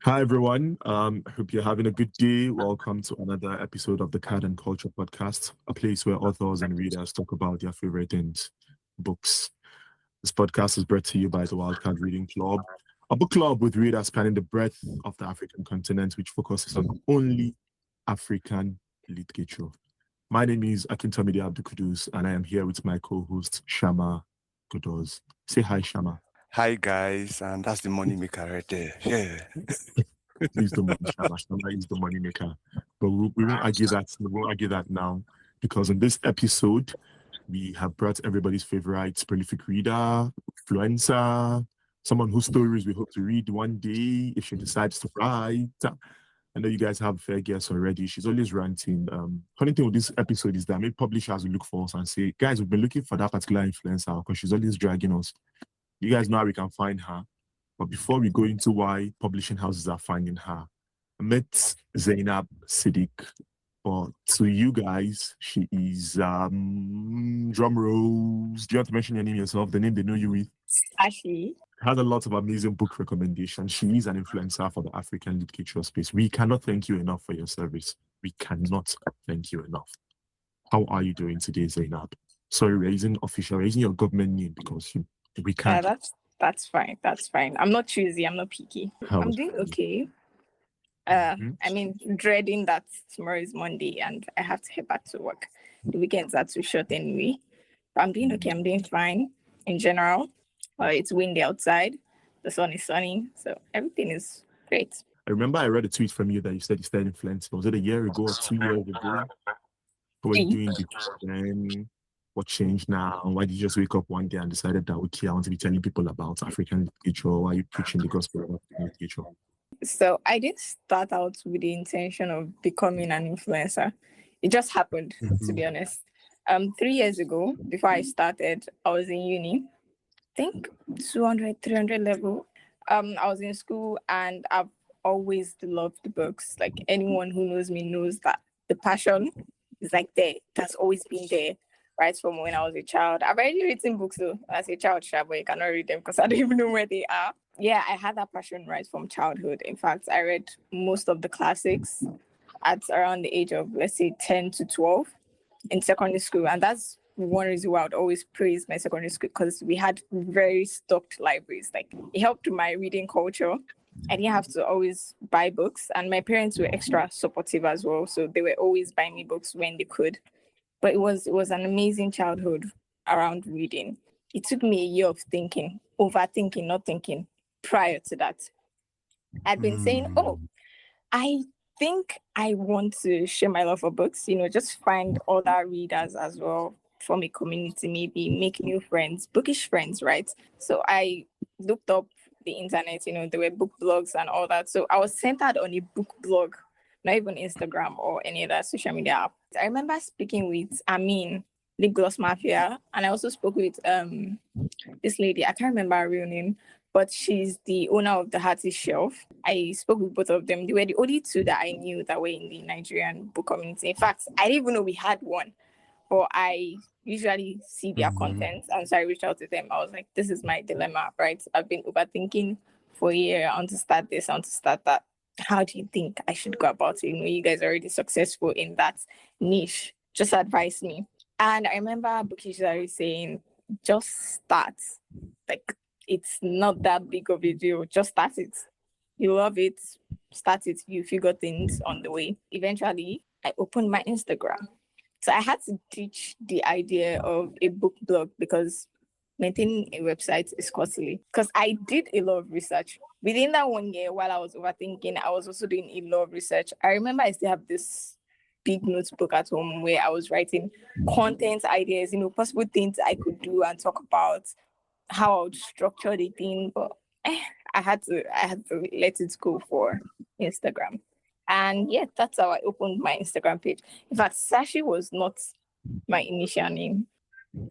Hi everyone. Hope you're having a good day. Welcome to another episode of the Card and Culture Podcast, a place where authors and readers talk about their favorite and books. This podcast is brought to you by the Wildcard Reading Club, a book club with readers spanning the breadth of the African continent, which focuses on only African literature. My name is Tomide Abdul, and I am here with my co-host Shammah Kudos. Say hi, Shammah. Hi guys, and that's the money maker right there. Yeah. He's the money, Shammah. Shammah is the money maker. But we won't argue that. We won't argue that now, because in this episode, we have brought everybody's favorite prolific reader, influencer, someone whose stories we hope to read one day if she decides to write. I know you guys have fair guess already. She's always ranting. Funny thing with this episode is that maybe publishers will look for us and say, guys, we've been looking for that particular influencer because she's always dragging us. You guys know how we can find her. But before we go into why publishing houses are finding her, I met Zainab Siddiq. But to you guys, she is drum rolls. Do you want to mention your name yourself? The name they know you with? Sacchie. Has a lot of amazing book recommendations. She is an influencer for the African literature space. We cannot thank you enough for your service. We cannot thank you enough. How are you doing today, Zainab? Sorry, we're using your government name because we can't. That's fine. That's fine. I'm not choosy. I'm not picky. I'm doing okay. I mean, dreading that tomorrow is Monday and I have to head back to work. The weekends are too short anyway. But I'm doing okay. I'm doing fine in general. It's windy outside. The sun is sunny. So everything is great. I remember I read a tweet from you that you said you started influencing. Was it a year ago or 2 years ago? What were you doing before then? What changed now? Why did you just wake up one day and decided that, okay, I want to be telling people about African literature? Why are you preaching the gospel of African literature? So I didn't start out with the intention of becoming an influencer. It just happened, to be honest. 3 years ago, before I started, I was in uni. I think 200, 300 level. I was in school and I've always loved books. Like anyone who knows me knows that the passion is like there. It has always been there. Right from when I was a child. I've already written books though as a child, but you cannot read them because I don't even know where they are. Yeah, I had that passion right from childhood. In fact, I read most of the classics at around the age of, let's say, 10 to 12 in secondary school. And that's one reason why I would always praise my secondary school, because we had very stocked libraries. Like, it helped my reading culture. I didn't have to always buy books. And my parents were extra supportive as well. So they were always buying me books when they could. But it was an amazing childhood around reading. It took me a year of thinking, overthinking, not thinking. Prior to that, I'd been saying, I think I want to share my love for books, just find other readers as well, form a community, maybe make new friends, bookish friends, right? So I looked up the internet, there were book blogs and all that. So I was centered on a book blog, not even Instagram or any other social media app. I remember speaking with Amin, Lip Gloss Mafia, and I also spoke with this lady. I can't remember her real name, but she's the owner of the Hearty Shelf. I spoke with both of them. They were the only two that I knew that were in the Nigerian book community. In fact, I didn't even know we had one, but I usually see their content, and so I reached out to them. I was like, this is my dilemma, right? I've been overthinking for a year. I want to start this, I want to start that. How do you think I should go about it? You guys are already successful in that niche. Just advise me. And I remember Bookish saying, just start. Like, it's not that big of a deal. Just start it. You love it. Start it. You figure things on the way. Eventually, I opened my Instagram. So I had to teach the idea of a book blog because maintaining a website is costly. Because I did a lot of research. Within that 1 year, while I was overthinking, I was also doing a lot of research. I remember I still have this big notebook at home where I was writing content ideas, possible things I could do and talk about, how I would structure the thing. But I had to let it go for Instagram. And yeah, that's how I opened my Instagram page. In fact, Sacchie was not my initial name.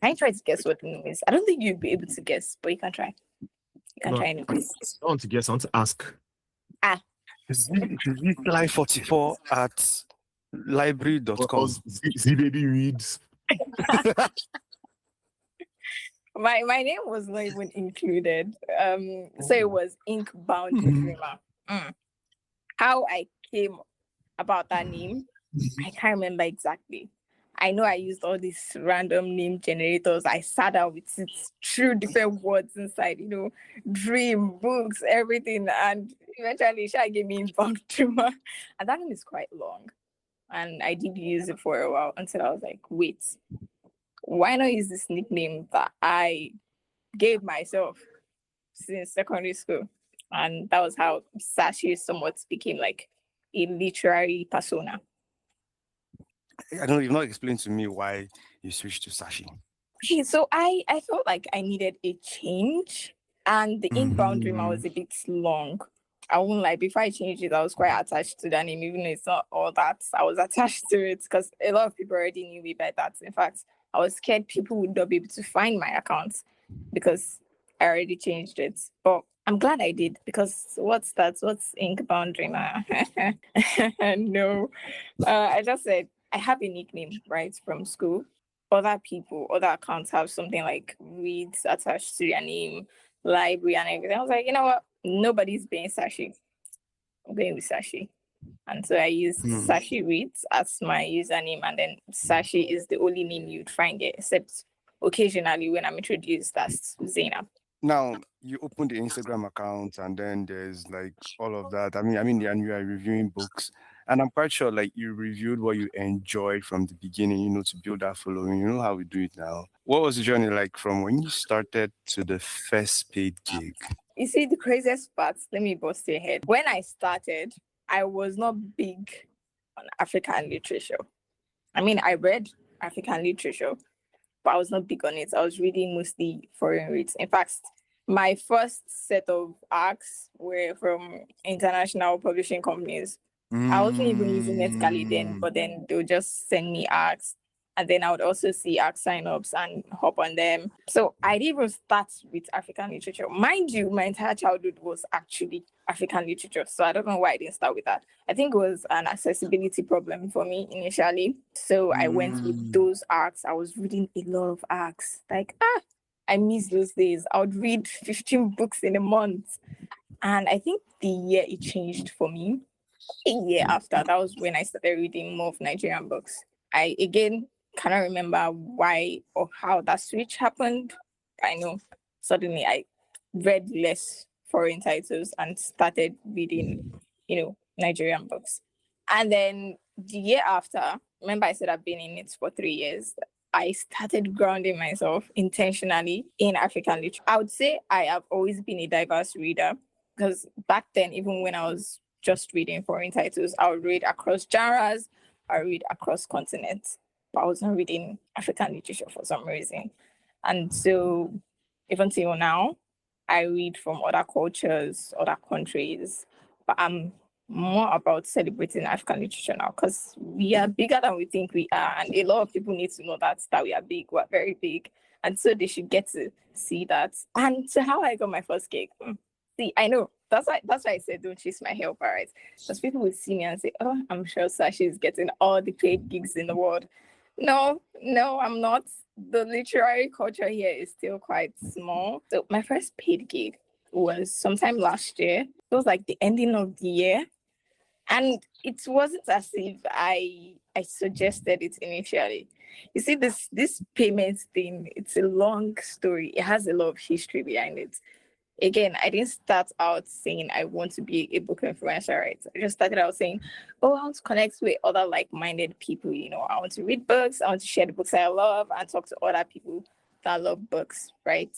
Can you try to guess what the name is? I don't think you'd be able to guess, but you can try. You can try anyways. I want to guess. I want to ask. Is it Live 44 at library.com? Baby Reads. My name was not even included. So it was Ink Bound Dreamer. How I came about that name, I can't remember exactly. I know I used all these random name generators. I sat down with it, threw different words inside, dream, books, everything. And eventually, she gave me inbound dreamer. And that name is quite long. And I did use it for a while until I was like, wait, why not use this nickname that I gave myself since secondary school? And that was how Sacchie somewhat became like a literary persona. I don't know, you've not explained to me why you switched to Sacchie. Okay, so I felt like I needed a change, and the inbound dreamer was a bit long. I won't lie, before I changed it, I was quite attached to that name, even though it's not all that. I was attached to it because a lot of people already knew me by that. In fact, I was scared people would not be able to find my account because I already changed it. But I'm glad I did, because what's that? What's Inkbound Dreamer? No. I just said I have a nickname, right, from school. Other people, other accounts have something like reads attached to their name, library, and everything. I was like, you know what? Nobody's being Sacchie. I'm going with Sacchie. And so I used Sacchie Reads as my username, and then Sacchie is the only name you'd find it, except occasionally when I'm introduced as Zainab. Now you open the Instagram account and then there's like all of that. And you are reviewing books. And I'm quite sure like you reviewed what you enjoyed from the beginning, to build that following. You know how we do it now. What was the journey like from when you started to the first paid gig? You see, the craziest part, let me bust your head. When I started, I was not big on African literature. I read African literature, but I was not big on it. I was reading mostly foreign reads. In fact, my first set of ARCs were from international publishing companies. I wasn't even using NetGalley then, but then they would just send me ARCs. And then I would also see ARC signups and hop on them. So I didn't even start with African literature. Mind you, my entire childhood was actually African literature. So I don't know why I didn't start with that. I think it was an accessibility problem for me initially. So I went with those ARCs. I was reading a lot of ARCs. I miss those days. I would read 15 books in a month. And I think the year it changed for me, a year after, that was when I started reading more of Nigerian books. I again cannot remember why or how that switch happened. I know suddenly I read less foreign titles and started reading, Nigerian books. And then the year after, remember I said I've been in it for 3 years. I started grounding myself intentionally in African literature. I would say I have always been a diverse reader, because back then, even when I was just reading foreign titles, I would read across genres, I read across continents, but I wasn't reading African literature for some reason. And so even till now, I read from other cultures, other countries, but I'm more about celebrating African literature now, because we are bigger than we think we are. And a lot of people need to know that we are big, we're very big. And so they should get to see that. And so how I got my first gig. See, I know. That's why I said don't chase my helper, right? Because people will see me and say, oh, I'm sure Sacchie is getting all the paid gigs in the world. No, I'm not. The literary culture here is still quite small. So my first paid gig was sometime last year. It was like the ending of the year. And it wasn't as if I suggested it initially. You see, this payment thing, it's a long story. It has a lot of history behind it. Again, I didn't start out saying I want to be a book influencer, right? I just started out saying, oh, I want to connect with other like-minded people. I want to read books. I want to share the books I love and talk to other people that love books, right?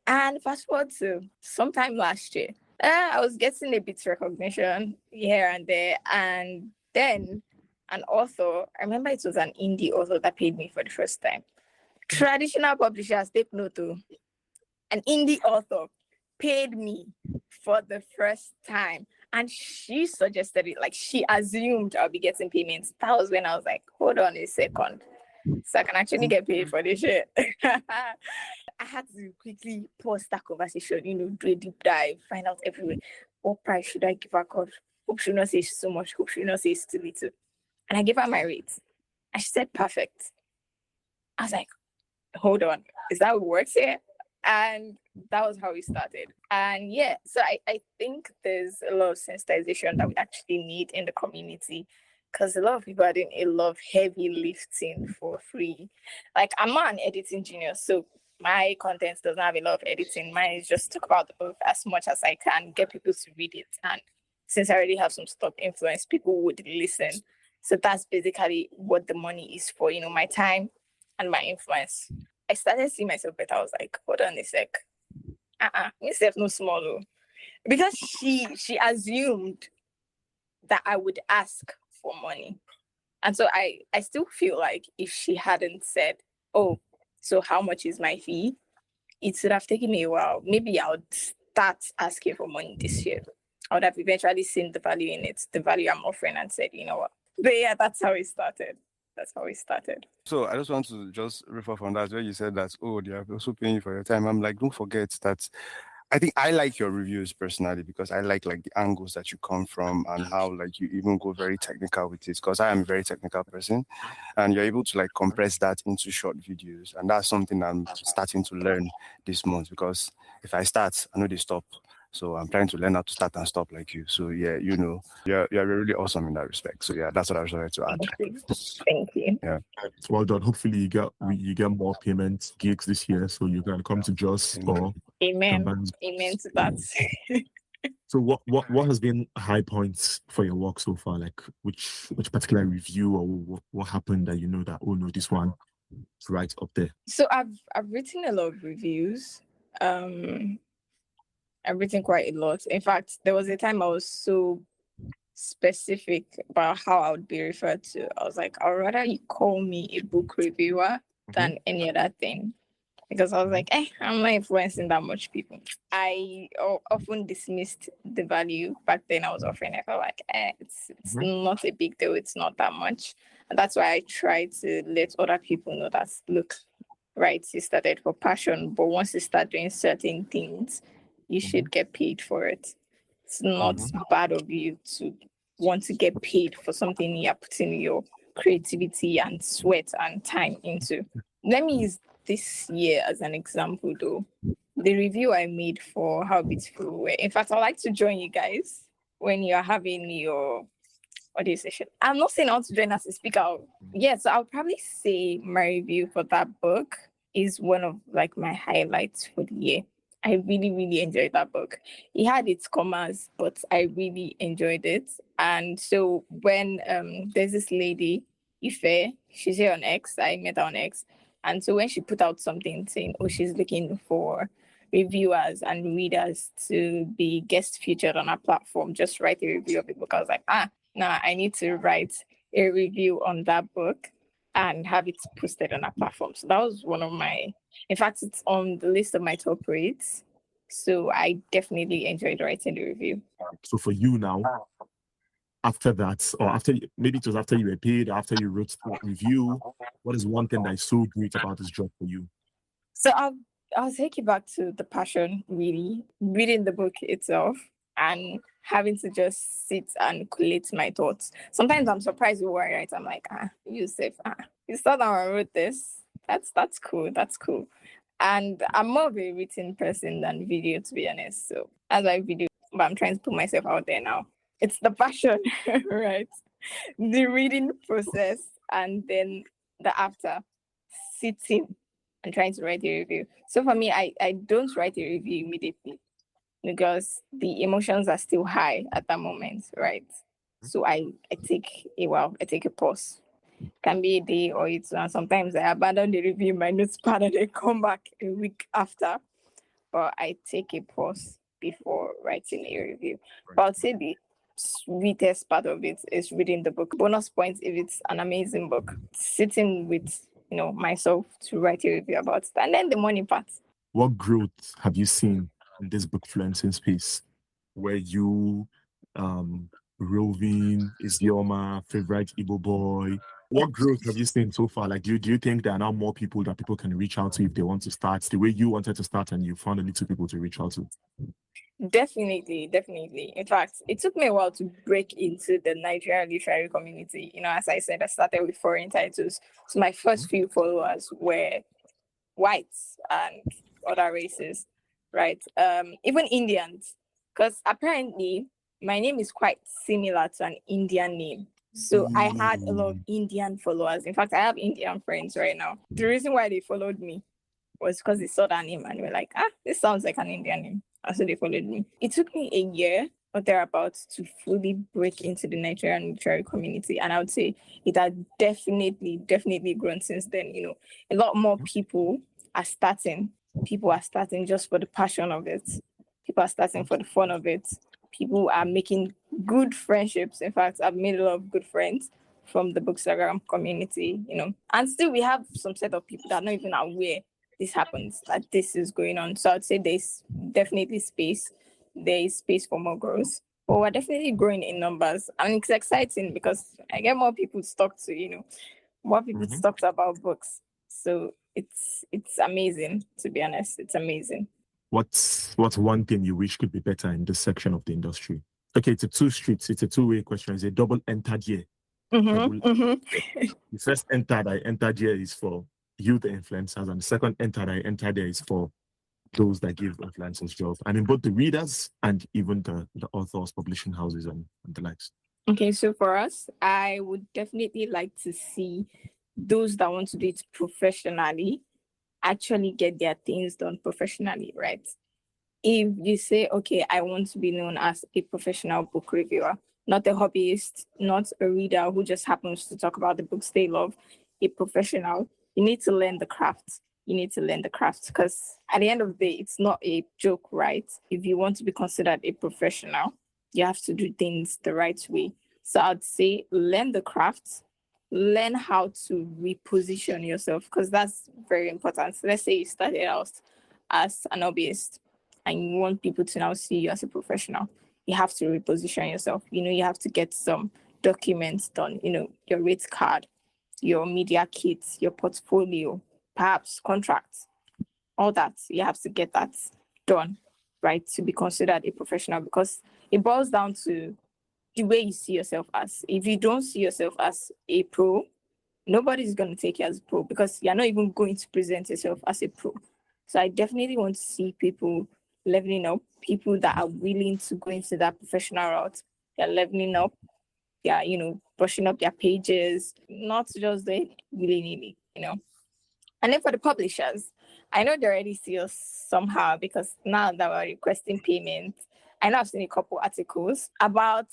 And fast forward to sometime last year, I was getting a bit recognition here and there. And then an author, I remember it was an indie author that paid me for the first time. Traditional publishers, take note too. An indie author paid me for the first time, and she suggested it, like she assumed I'll be getting payments. That was when I was like, hold on a second, so I can actually get paid for this shit. I had to quickly pause that conversation, do a deep dive, find out everywhere. What price should I give her? God, hope she not say so much, hope she not say it's too little. And I gave her my rates, and she said perfect. I was like, hold on, is that what works here? And that was how we started. And yeah, so I think there's a lot of sensitization that we actually need in the community, because a lot of people are doing a lot of heavy lifting for free. Like, I'm not an editing genius, so my content doesn't have a lot of editing. Mine is just talk about the book as much as I can, get people to read it. And since I already have some stock influence, people would listen. So that's basically what the money is for, my time and my influence. I started seeing myself better. I was like, hold on a sec. Myself no small. Oh. Because she assumed that I would ask for money. And so I still feel like if she hadn't said, oh, so how much is my fee? It would have taken me a while. Maybe I would start asking for money this year. I would have eventually seen the value in it, the value I'm offering, and said, you know what? But yeah, that's how it started. That's how we started. So I just want to just refer from that where you said that, oh, they are also paying you for your time. I'm like, don't forget that I think I like your reviews personally because I like the angles that you come from and how like you even go very technical with it, because I am a very technical person, and you're able to like compress that into short videos. And that's something I'm starting to learn this month, because if I start, I know they stop. So I'm trying to learn how to start and stop like you. So yeah, you're really awesome in that respect. So yeah, that's what I was trying to add. Thank you. Yeah. Well done. Hopefully you get more payment gigs this year, so you can come to Joss or Amen. Amen to that. So what has been high points for your work so far? Like which particular review or what happened that you know that, oh no, this one is right up there? So I've written a lot of reviews. I've written quite a lot. In fact, there was a time I was so specific about how I would be referred to. I was like, I'd rather you call me a book reviewer than any other thing. Because I was like, I'm not influencing that much people. I often dismissed the value back then I was offering. I felt like, it's not a big deal. It's not that much. And that's why I try to let other people know that, look, right, you started for passion, but once you start doing certain things, you should get paid for it. It's not bad of you to want to get paid for something you're putting your creativity and sweat and time into. Let me use this year as an example, though. The review I made for How Beautiful We Were. In fact, I'd like to join you guys when you're having your audio session. I'm not saying I want to join as a speaker. Yes, I'll probably say my review for that book is one of like my highlights for the year. I really, really enjoyed that book. It had its commas, but I really enjoyed it. And so when there's this lady, Ife, she's here on X. I met her on X. And so when she put out something saying, oh, she's looking for reviewers and readers to be guest featured on our platform, just write a review of the book. I was like, I need to write a review on that book and have it posted on our platform. So that was one of my, in fact, it's on the list of my top reads. So I definitely enjoyed writing the review. So for you now, after that, or after maybe it was after you were paid, after you wrote that review, what is one thing that is so great about this job for you? So I'll take you back to the passion, really, reading the book itself and having to just sit and collate my thoughts. Sometimes I'm surprised with what I write. I'm like, Yusuf, you saw that I wrote this. That's cool. That's cool. And I'm more of a written person than video, to be honest. So as I video, but I'm trying to put myself out there now. It's the passion, right? The reading process and then the after, sitting and trying to write a review. So for me, I don't write a review immediately because the emotions are still high at that moment, right? So I take a while, I take a pause. Can be a day or it's sometimes I abandon the review, my notepad, and then come back a week after. But I take a pause before writing a review. But I'll say the sweetest part of it is reading the book. Bonus points if it's an amazing book. Sitting with myself to write a review about it. And then the money part. What growth have you seen in this bookfluencing space where you Roving, Isioma, favorite Igbo boy? What growth have you seen so far? Like, do you think there are now more people that people can reach out to if they want to start the way you wanted to start and you found a little people to reach out to? Definitely. In fact, it took me a while to break into the Nigerian literary community. As I said, I started with foreign titles. So my first few followers were whites and other races, right? Even Indians, because apparently my name is quite similar to an Indian name. So I had a lot of Indian followers. In fact, I have Indian friends right now. The reason why they followed me was because they saw that name and they were like, this sounds like an Indian name. And so they followed me. It took me a year or thereabouts to fully break into the Nigerian literary community. And I would say it has definitely grown since then. A lot more people are starting. People are starting just for the passion of it. People are starting for the fun of it. People are making good friendships. In fact, I've made a lot of good friends from the Bookstagram community, and still we have some set of people that are not even aware this happens, that this is going on. So I'd say there's definitely space. There is space for more growth. But we're definitely growing in numbers. And it's exciting because I get more people to talk to, more people to talk to about books. So it's amazing, to be honest. It's amazing. What's one thing you wish could be better in this section of the industry? Okay, it's a two-way question. It's a double-entered year. The first entered I entered here is for youth influencers, and the second entered I entered there is for those that give influencers jobs, and in both the readers and even the authors, publishing houses, and the likes. Okay, so for us, I would definitely like to see those that want to do it professionally actually get their things done professionally, right? If you say, okay, I want to be known as a professional book reviewer, not a hobbyist, not a reader who just happens to talk about the books they love, a professional, you need to learn the craft. You need to learn the craft because at the end of the day, it's not a joke, right? If you want to be considered a professional, you have to do things the right way. So I'd say learn the craft, learn how to reposition yourself because that's very important. So let's say you started out as an hobbyist and you want people to now see you as a professional. You have to reposition yourself. You have to get some documents done, your rate card, your media kit, your portfolio, perhaps contracts, all that. You have to get that done, right, to be considered a professional because it boils down to the way you see yourself as. If you don't see yourself as a pro, nobody's going to take you as a pro because you're not even going to present yourself as a pro. So I definitely want to see people leveling up, people that are willing to go into that professional route. They're leveling up, they're, brushing up their pages, not just doing willy-nilly, And then for the publishers, I know they already see us somehow because now that we're requesting payment, I know I've seen a couple articles about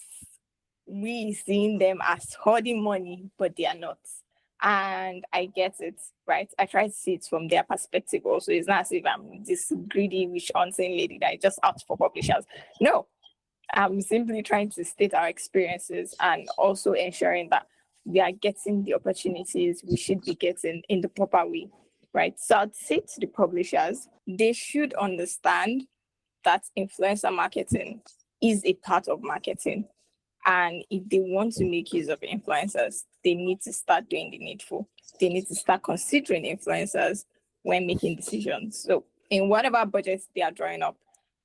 we seeing them as hoarding money, but they are not. And I get it, right? I try to see it from their perspective also. It's not as if I'm this greedy, rich, unsane lady that is just out for publishers. No, I'm simply trying to state our experiences and also ensuring that we are getting the opportunities we should be getting in the proper way, right? So I'd say to the publishers, they should understand that influencer marketing is a part of marketing. And if they want to make use of influencers, they need to start doing the needful. They need to start considering influencers when making decisions. So in whatever budgets they are drawing up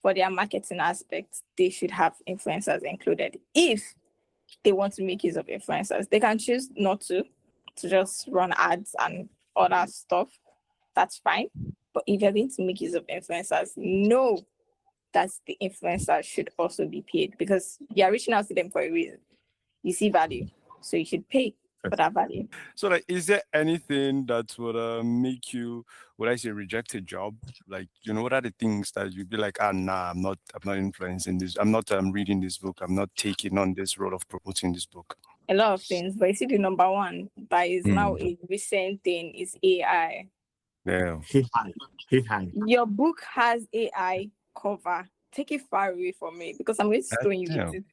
for their marketing aspects, they should have influencers included. If they want to make use of influencers, they can choose not to just run ads and other stuff. That's fine. But if you're going to make use of influencers, know that the influencer should also be paid because you're reaching out to them for a reason. You see value, so you should pay for that value. So, is there anything that would make you, would I say, reject a job? What are the things that you'd be like, nah, I'm not influencing this. I'm not reading this book. I'm not taking on this role of promoting this book. A lot of things, but you see, the number one that is now a recent thing is AI. Yeah. Hey, hi. Your book has AI cover. Take it far away from me because I'm going to stone you with it.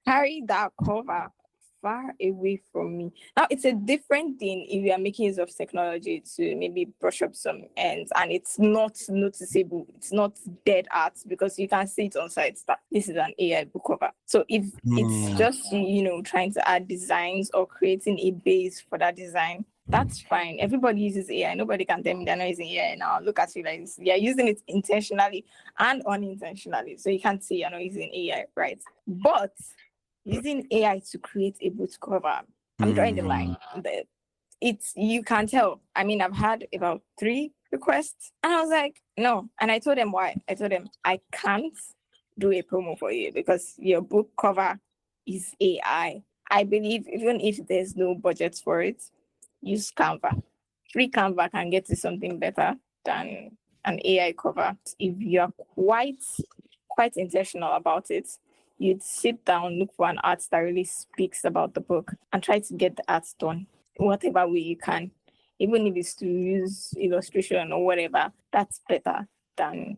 Carry that cover far away from me. Now, it's a different thing if you are making use of technology to maybe brush up some ends and it's not noticeable. It's not dead art because you can see it on sites that this is an AI book cover. So if it's just, trying to add designs or creating a base for that design, that's fine. Everybody uses AI. Nobody can tell me they're not using AI now. Look at you like this. You're using it intentionally and unintentionally. So you can't say you're not using AI, right? But using AI to create a book cover, I'm drawing the line. You can tell. I mean, I've had about 3 request. And I was like, no. And I told them why. I told them I can't do a promo for you because your book cover is AI. I believe even if there's no budget for it, use Canva. Free Canva can get you something better than an AI cover. If you're quite intentional about it, you'd sit down, look for an art that really speaks about the book and try to get the art done whatever way you can. Even if it's to use illustration or whatever, that's better than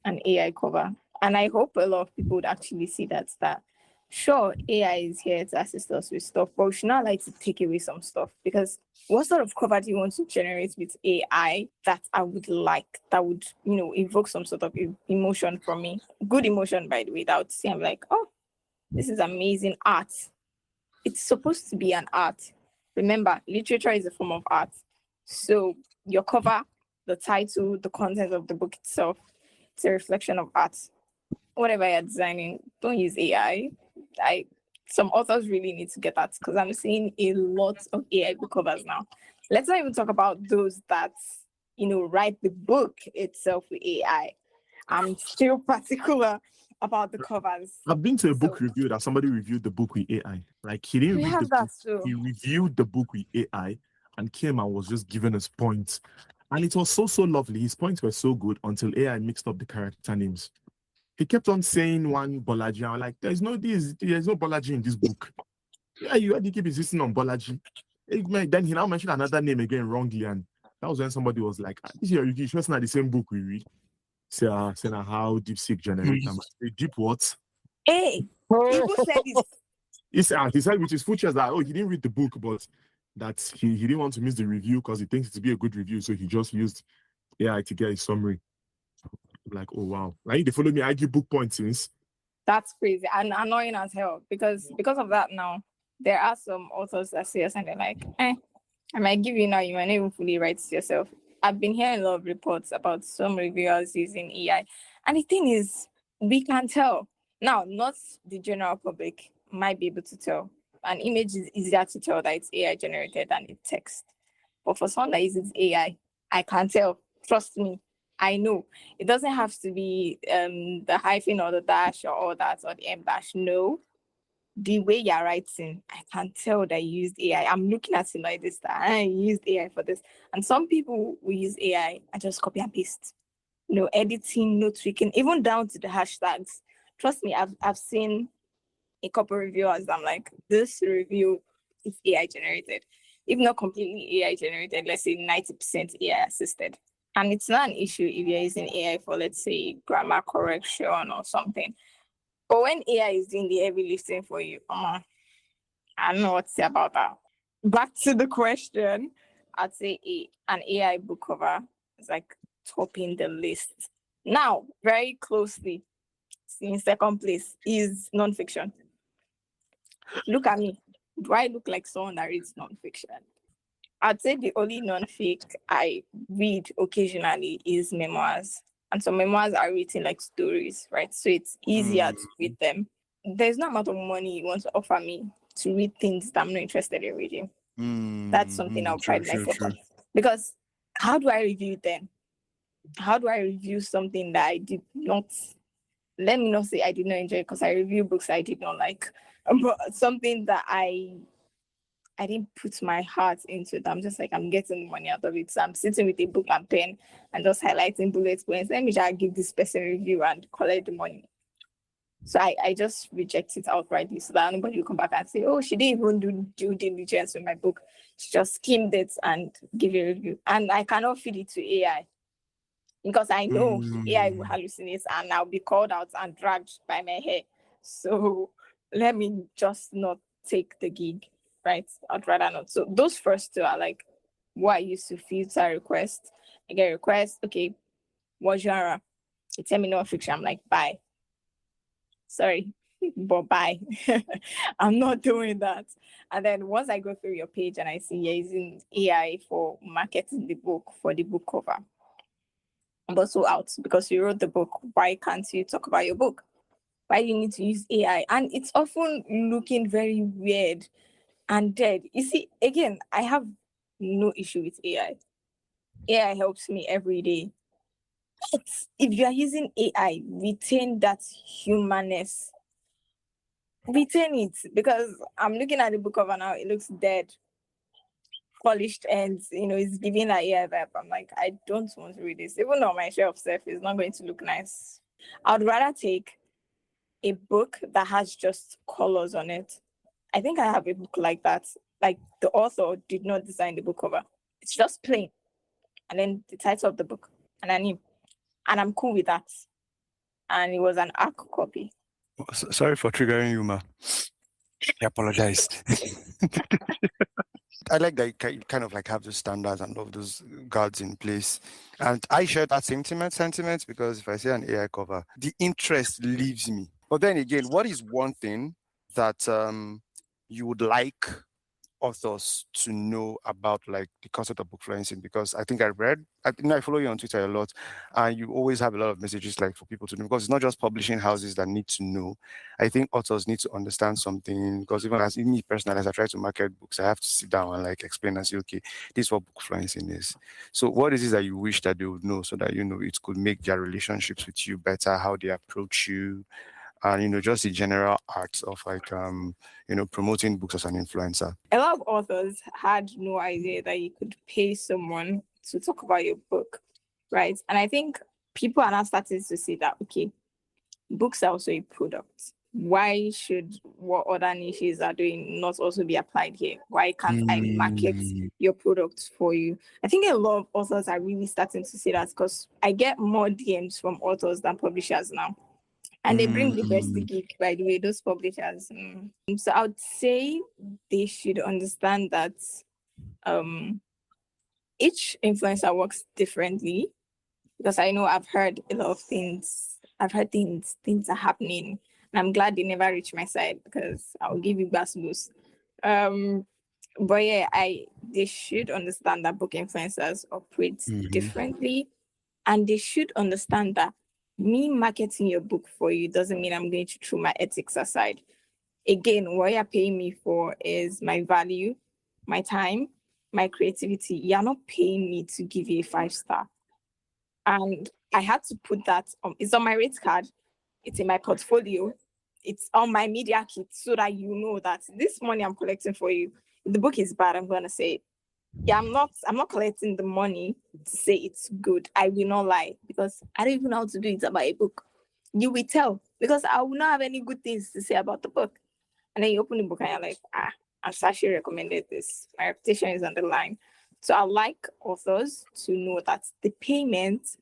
an AI cover. And I hope a lot of people would actually see that sure, AI is here to assist us with stuff, but we should not like to take away some stuff, because what sort of cover do you want to generate with AI that I would like, that would, evoke some sort of emotion from me? Good emotion, by the way, that would see I'm like, oh, this is amazing art. It's supposed to be an art. Remember, literature is a form of art. So your cover, the title, the content of the book itself, it's a reflection of art. Whatever you're designing, don't use AI. Some authors really need to get that, because I'm seeing a lot of AI book covers now. Let's not even talk about those that, write the book itself with AI. I'm still particular about the covers. I've been to a book review that somebody reviewed the book with AI. Like, he didn't We read have the that book. too. He reviewed the book with AI and came and was just giving us points. And it was so lovely. His points were so good until AI mixed up the character names. He kept on saying one Bolaji. I'm like, there's no Bolaji in this book. Yeah, you had to keep insisting on Bolaji. Then he now mentioned another name again wrongly, and that was when somebody was like, "This is your review. It's not the same book we read." Say, how DeepSeek generate them. Deep what? Hey, people said it. He said with his full chest that, he didn't read the book, but that he didn't want to miss the review because he thinks it to be a good review, so he just used AI to get his summary. Like, oh wow, right? They follow me. I give book points since. That's crazy and annoying as hell, because of that now, there are some authors that say something like, I might give you now, you might not even fully write it yourself. I've been hearing a lot of reports about some reviewers using AI. And the thing is, we can tell. Now, not the general public might be able to tell. An image is easier to tell that it's AI generated than it's text. But for someone that uses AI, I can tell. Trust me, I know. It doesn't have to be the hyphen or the dash or all that or the M dash. No. The way you're writing, I can tell that you used AI. I'm looking at it like this, that I used AI for this. And some people will use AI and just copy and paste. No editing, no tweaking, even down to the hashtags. Trust me, I've seen a couple reviewers. I'm like, this review is AI generated. If not completely AI generated, let's say 90% AI assisted. And it's not an issue if you're using AI for, let's say, grammar correction or something. But when AI is doing the heavy lifting for you, I don't know what to say about that. Back to the question, I'd say an AI book cover is like topping the list. Now, very closely, in second place is nonfiction. Look at me. Do I look like someone that reads nonfiction? I'd say the only non-fic I read occasionally is memoirs. And some memoirs are written like stories, right? So it's easier to read them. There's no amount of money you want to offer me to read things that I'm not interested in reading. That's something I'll pride myself on. Because how do I review then? How do I review something that I did not, let me not say I did not enjoy, because I review books I did not like, but something that I didn't put my heart into it. I'm just like, I'm getting money out of it. So I'm sitting with a book and pen and just highlighting bullet points. Let me just give this person a review and collect the money. So I just reject it outrightly so that nobody will come back and say, oh, she didn't even do due diligence with my book. She just skimmed it and give a review. And I cannot feed it to AI because I know AI will hallucinate and I'll be called out and dragged by my hair. So let me just not take the gig. Right, I'd rather not. So those first two are like what I used to filter requests. I get requests, okay, what genre? You tell me non-fiction, I'm like, bye. Sorry, but bye. I'm not doing that. And then once I go through your page and I see you're using AI for marketing the book, for the book cover, I'm also out because you wrote the book. Why can't you talk about your book? Why do you need to use AI? And it's often looking very weird and dead. You see, again, I have no issue with AI. AI helps me every day. But if you are using AI, retain that humanness. Retain it, because I'm looking at the book cover now. It looks dead, polished ends. It's giving that AI vibe. I'm like, I don't want to read this. Even on my shelf self, it's not going to look nice. I'd rather take a book that has just colors on it. I think I have a book like that. Like, the author did not design the book cover. It's just plain. And then the title of the book. And I knew. And I'm cool with that. And it was an ARC copy. Sorry for triggering you, ma. I apologize. I like that you kind of like have those standards and all of those guards in place. And I share that sentiment, because if I see an AI cover, the interest leaves me. But then again, what is one thing that you would like authors to know about, like, the concept of bookfluencing? Because I think I follow you on Twitter a lot, and you always have a lot of messages like for people to know, because it's not just publishing houses that need to know. I think authors need to understand something, because even as me personally, as I try to market books, I have to sit down and like explain and say, okay, this is what bookfluencing is. So what is it that you wish that they would know, so that it could make their relationships with you better, how they approach you, and just the general art of like promoting books as an influencer? A lot of authors had no idea that you could pay someone to talk about your book, right? And I think people are now starting to see that, okay, books are also a product. Why should what other niches are doing not also be applied here? Why can't I market your product for you? I think a lot of authors are really starting to see that, because I get more DMs from authors than publishers now. And they bring the best to give, by the way, those publishers. So I would say they should understand that each influencer works differently, because I know I've heard a lot of things. I've heard things are happening, and I'm glad they never reach my side, because I'll give you bass boost. But yeah, they should understand that book influencers operate differently, and they should understand that me marketing your book for you doesn't mean I'm going to throw my ethics aside. Again, what you're paying me for is my value, my time, my creativity. You're not paying me to give you a 5-star. And I had to put that on. It's on my rate card. It's in my portfolio. It's on my media kit, so that you know that this money I'm collecting for you, if the book is bad, I'm going to say, yeah, I'm not collecting the money to say it's good. I will not lie, because I don't even know how to do it about a book. You will tell, because I will not have any good things to say about the book. And then you open the book and you're like, and Sacchie recommended this. My reputation is on the line. So I like authors to know that the payment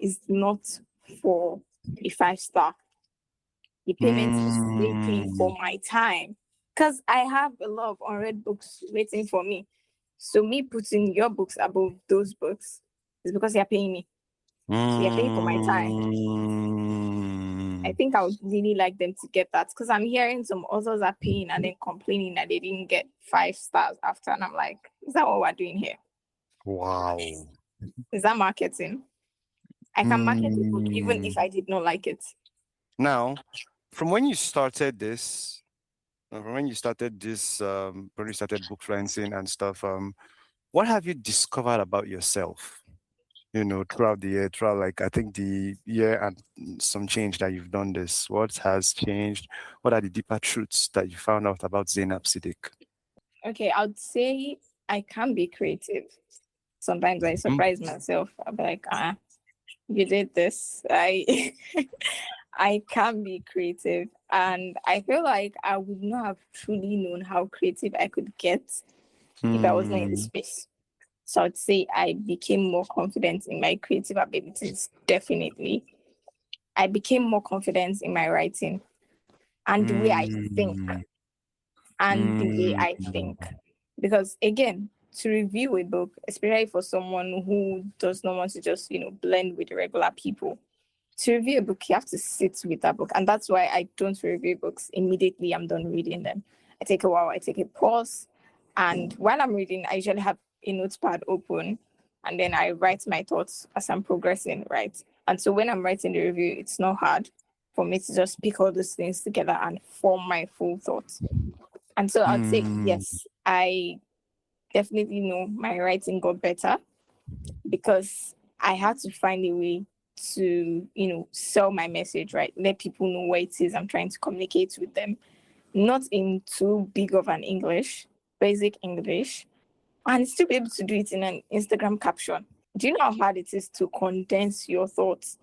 is not for a 5-star. The payment is waiting for my time, because I have a lot of unread books waiting for me. So me putting your books above those books is because you're paying me. So you're paying for my time. I think I would really like them to get that, because I'm hearing some authors are paying and then complaining that they didn't get 5 stars after. And I'm like, is that what we're doing here? Wow. Is that marketing? I can market a book even if I did not like it. Now, from when you started this, when you started bookfluencing and stuff, what have you discovered about yourself? Throughout the year, like, I think the year and some change that you've done this, what has changed? What are the deeper truths that you found out about Zainab Siddiq? Okay, I would say I can be creative. Sometimes I surprise myself. I'll be like, you did this. I can be creative. And I feel like I would not have truly known how creative I could get if I was not in the space. So I'd say I became more confident in my creative abilities, definitely. I became more confident in my writing and the way I think. Because again, to review a book, especially for someone who does not want to just, blend with regular people, to review a book, you have to sit with that book. And that's why I don't review books immediately I'm done reading them. I take a while, I take a pause. And while I'm reading, I usually have a notepad open, and then I write my thoughts as I'm progressing, right? And so when I'm writing the review, it's not hard for me to just pick all those things together and form my full thoughts. And so I'd say, yes, I definitely know my writing got better because I had to find a way to, sell my message, right? Let people know what it is I'm trying to communicate with them. Not in too big of an English, basic English, and still be able to do it in an Instagram caption. Do you know how hard it is to condense your thoughts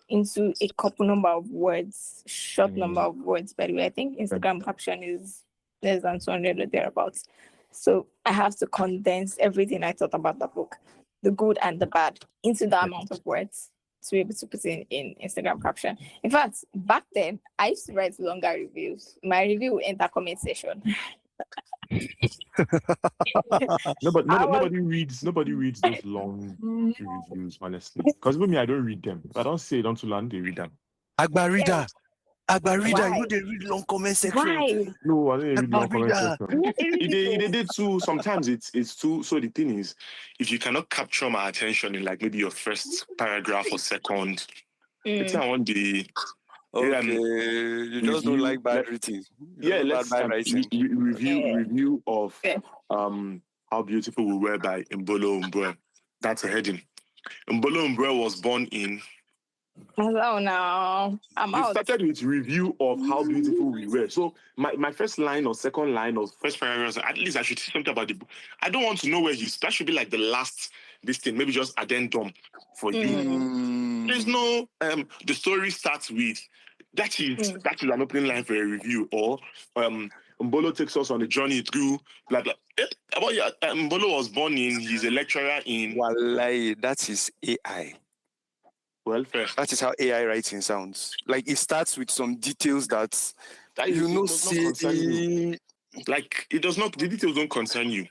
into a couple number of words, short number of words? By the way, I think Instagram caption is less than 200 or thereabouts. So I have to condense everything I thought about the book, the good and the bad, into that amount of words to be able to put in Instagram caption. In fact, back then, I used to write longer reviews. My review would enter comment section. Nobody reads those long reviews, honestly. Because with me, I don't read them. If I don't say it onto land, they read them. Agba reader. Agba reader, Why? you they read long comment section. Why? No, I didn't read long Agba comment reader. section. They did too. Sometimes it's too. So the thing is, if you cannot capture my attention in like maybe your first paragraph or second, it's I want the Okay, you just don't like bad writing. Let's bad writing. review of How Beautiful We Were by Mbolo Mbwe. That's a heading. Mbolo Mbwe was born in. Hello now. I'm out. Started with review of How Beautiful We Were. So my first line or second line or first paragraph, at least I should say something about the book. I don't want to know where that should be like the last this thing, maybe just addendum for you. There's no the story starts with that is an opening line for a review, or Mbolo takes us on a journey through blah blah. Mbolo was born in, he's a lecturer in Wallahi, that is AI. Welfare. That is how AI writing sounds. Like it starts with some details that see. Like it does not. The details don't concern you.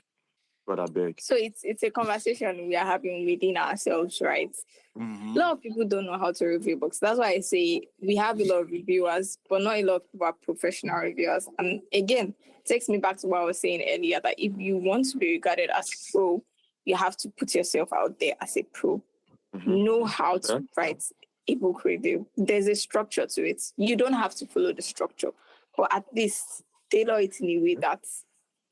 But I beg. So it's a conversation we are having within ourselves, right? A lot of people don't know how to review books. That's why I say we have a lot of reviewers, but not a lot of people are professional reviewers. And again, it takes me back to what I was saying earlier, that if you want to be regarded as a pro, you have to put yourself out there as a pro. Know how to write a book review. There's a structure to it. You don't have to follow the structure, but at least tailor it in a way that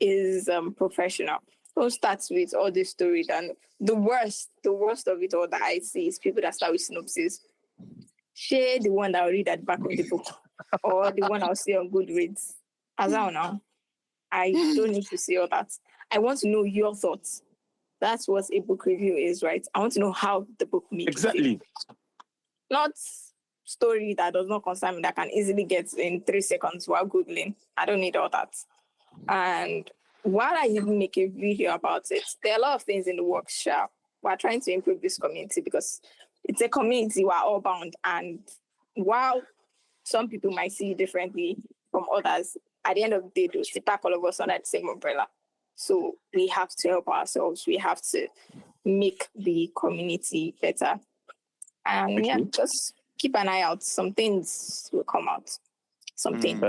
is professional. Don't start with all this story. And the worst of it all that I see is people that start with synopsis. Share the one that I'll read at the back of the book, or the one I'll see on Goodreads. As I now, I don't need to see all that. I want to know your thoughts. That's what a book review is, right? I want to know how the book made exactly. Not story that does not concern me, that I can easily get in 3 seconds while Googling. I don't need all that. And while I even make a video about it, there are a lot of things in the workshop. We're trying to improve this community because it's a community, we're all bound. And while some people might see it differently from others, at the end of the day, they'll still pack all of us under the same umbrella. So we have to help ourselves. We have to make the community better. And just keep an eye out. Some things will come out. Some things.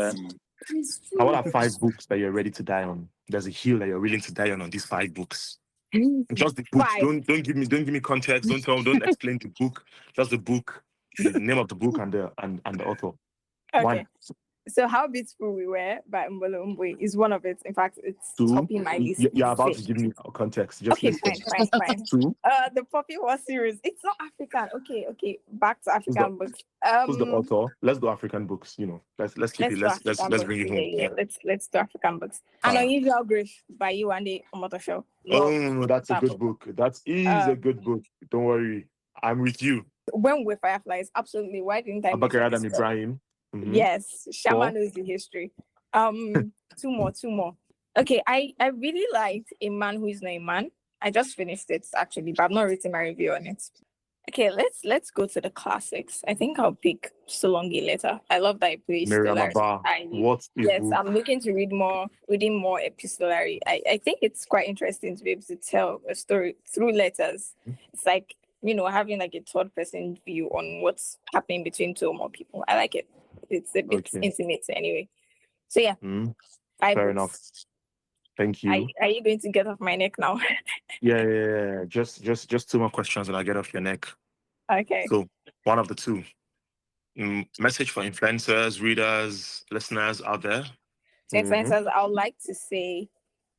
I want 5 books that you're ready to die on. There's a hill that you're willing to die on these 5 books. Just the books. Don't give me context. Don't explain the book. Just the book, the name of the book and the author. Okay. 1. So How Beautiful We Were by Mbolo Mbwe is one of it. In fact, it's 2. topping my list. You're about to give me context. Just okay, fine. 2. The Poppy War series. It's not African. Okay. Back to African books. Who's the author? Let's do African books. Let's keep it. Let's bring it home. Yeah. Let's do African books. An Unusual Grief by Iwande Omotosho. Oh, that's a good book. That is a good book. Don't worry, I'm with you. When Were Fireflies? Absolutely. Why didn't I? Abakar Adam Ibrahim. Yes, Shammah knows the history. 2 more. Okay, I really liked A Man Who Is Not a Man. I just finished it actually, but I've not written my review on it. Okay, let's go to the classics. I think I'll pick So Long a Letter. I love that epistolary. I'm looking to reading more epistolary. I think it's quite interesting to be able to tell a story through letters. It's like, having like a third person view on what's happening between 2 or more people. I like it. It's a bit intimate anyway. So yeah. Fair enough. Thank you. Are you going to get off my neck now? Yeah. Just 2 more questions and I'll get off your neck. Okay. So one of the 2. Message for influencers, readers, listeners out there. To influencers, I would like to say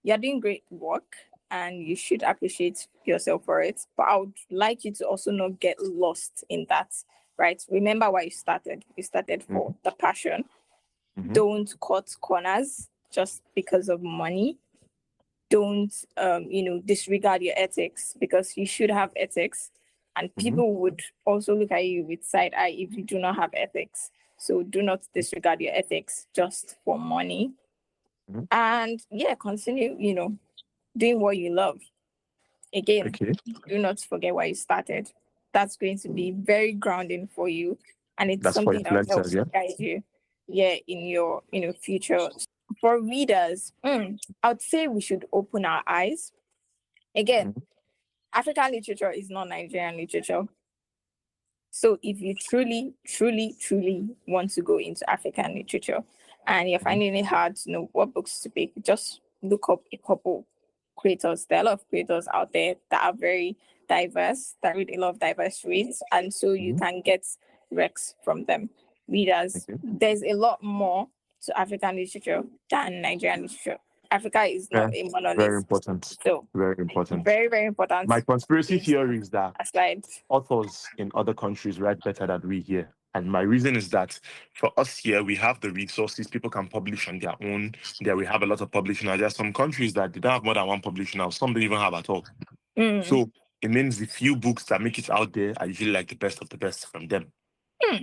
you're doing great work and you should appreciate yourself for it. But I would like you to also not get lost in that, right? Remember why you started. You started for the passion. Don't cut corners just because of money. Don't disregard your ethics, because you should have ethics, and people would also look at you with side eye if you do not have ethics. So do not disregard your ethics just for money. And continue doing what you love. Again, do not forget why you started. That's going to be very grounding for you, and it's That's something that will help influencers, guide you in your future. For readers, I would say we should open our eyes. Again, African literature is not Nigerian literature. So if you truly, truly, truly want to go into African literature and you're finding it hard to know what books to pick, just look up a couple creators. There are a lot of creators out there that are very diverse, that read a lot of diverse reads, and so you can get recs from them. Readers, there's a lot more to African literature than Nigerian literature. Africa is not a monolith. Very important. So very important. Very, very important. My conspiracy theory is that aside, authors in other countries write better than we here. And my reason is that for us here, we have the resources. People can publish on their own. There we have a lot of publishing. There are some countries that they don't have more than one publisher now. Some don't even have at all. So it means the few books that make it out there are usually like the best of the best from them.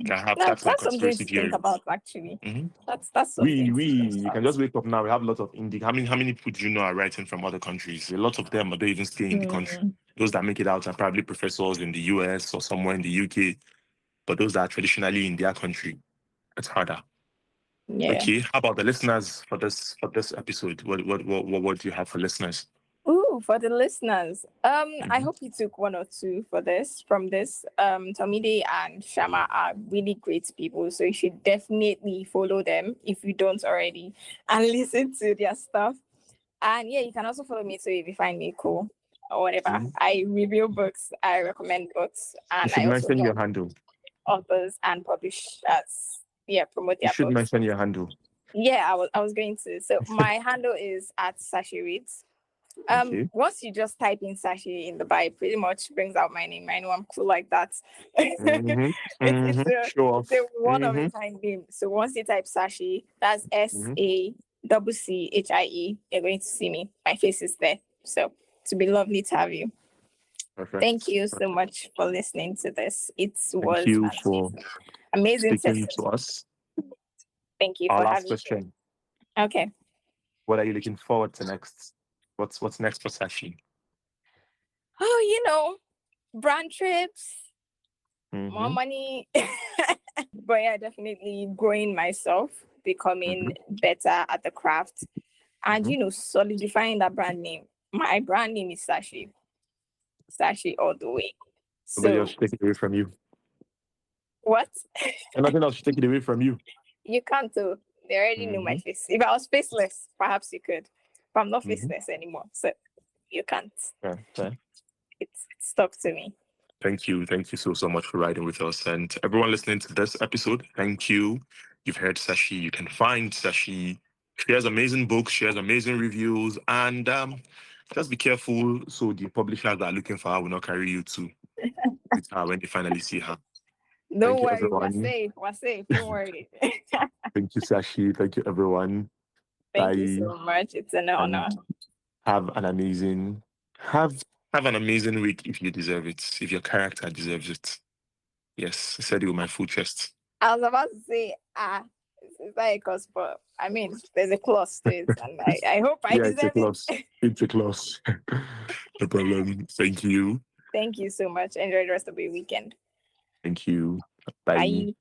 That's something to think about, actually. That's something. You can just wake up now. We have a lot of indie. How many people do you know are writing from other countries? A lot of them don't even stay in the country. Those that make it out are probably professors in the US or somewhere in the UK. But those that are traditionally in their country, it's harder. Yeah. Okay. How about the listeners for this episode? What do you have for listeners? Ooh, for the listeners, I hope you took one or two from this. Tomide and Shammah are really great people, so you should definitely follow them if you don't already and listen to their stuff. And you can also follow me too if you find me cool or whatever. I review books, I recommend books, and you should I also mention your handle. Authors and publishers, promote their books. You should books. mention your handle. Yeah, I was going to. So my handle is at Sacchie Reads. Once you just type in Sacchie in the bio, it pretty much brings out my name. I know I'm cool like that. It's a one of a kind name. So once you type Sacchie, that's SACCHIE, you're going to see me. My face is there. So it'll be lovely to have you. Perfect. Thank you so much for listening to this. Thank you for amazing speaking to us. Thank you for having me. Our last question. Okay. What are you looking forward to next? What's next for Sacchie? Oh, brand trips, more money. But definitely growing myself, becoming better at the craft, and solidifying that brand name. My brand name is Sacchie. Sacchie all the way. So nobody else should take it away from you. What? And nothing else should take it away from you. You can't too. They already knew my face. If I was faceless, perhaps you could. But I'm not faceless anymore, so you can't. It's stuck to me. Thank you so much for riding with us, and everyone listening to this episode. Thank you. You've heard Sacchie. You can find Sacchie. She has amazing books. She has amazing reviews, and just be careful so the publishers that are looking for her will not carry you to with her when they finally see her. Don't worry, we're safe. Don't worry. Thank you, Sacchie. Thank you, everyone. Thank you so much. It's an honor. Have an amazing week if you deserve it. If your character deserves it. Yes, I said it with my full chest. I was about to say, it's like a cause, but I mean, there's a clause to it, and I hope I deserve it. It's a clause. No problem. Thank you. Thank you so much. Enjoy the rest of your weekend. Thank you. Bye.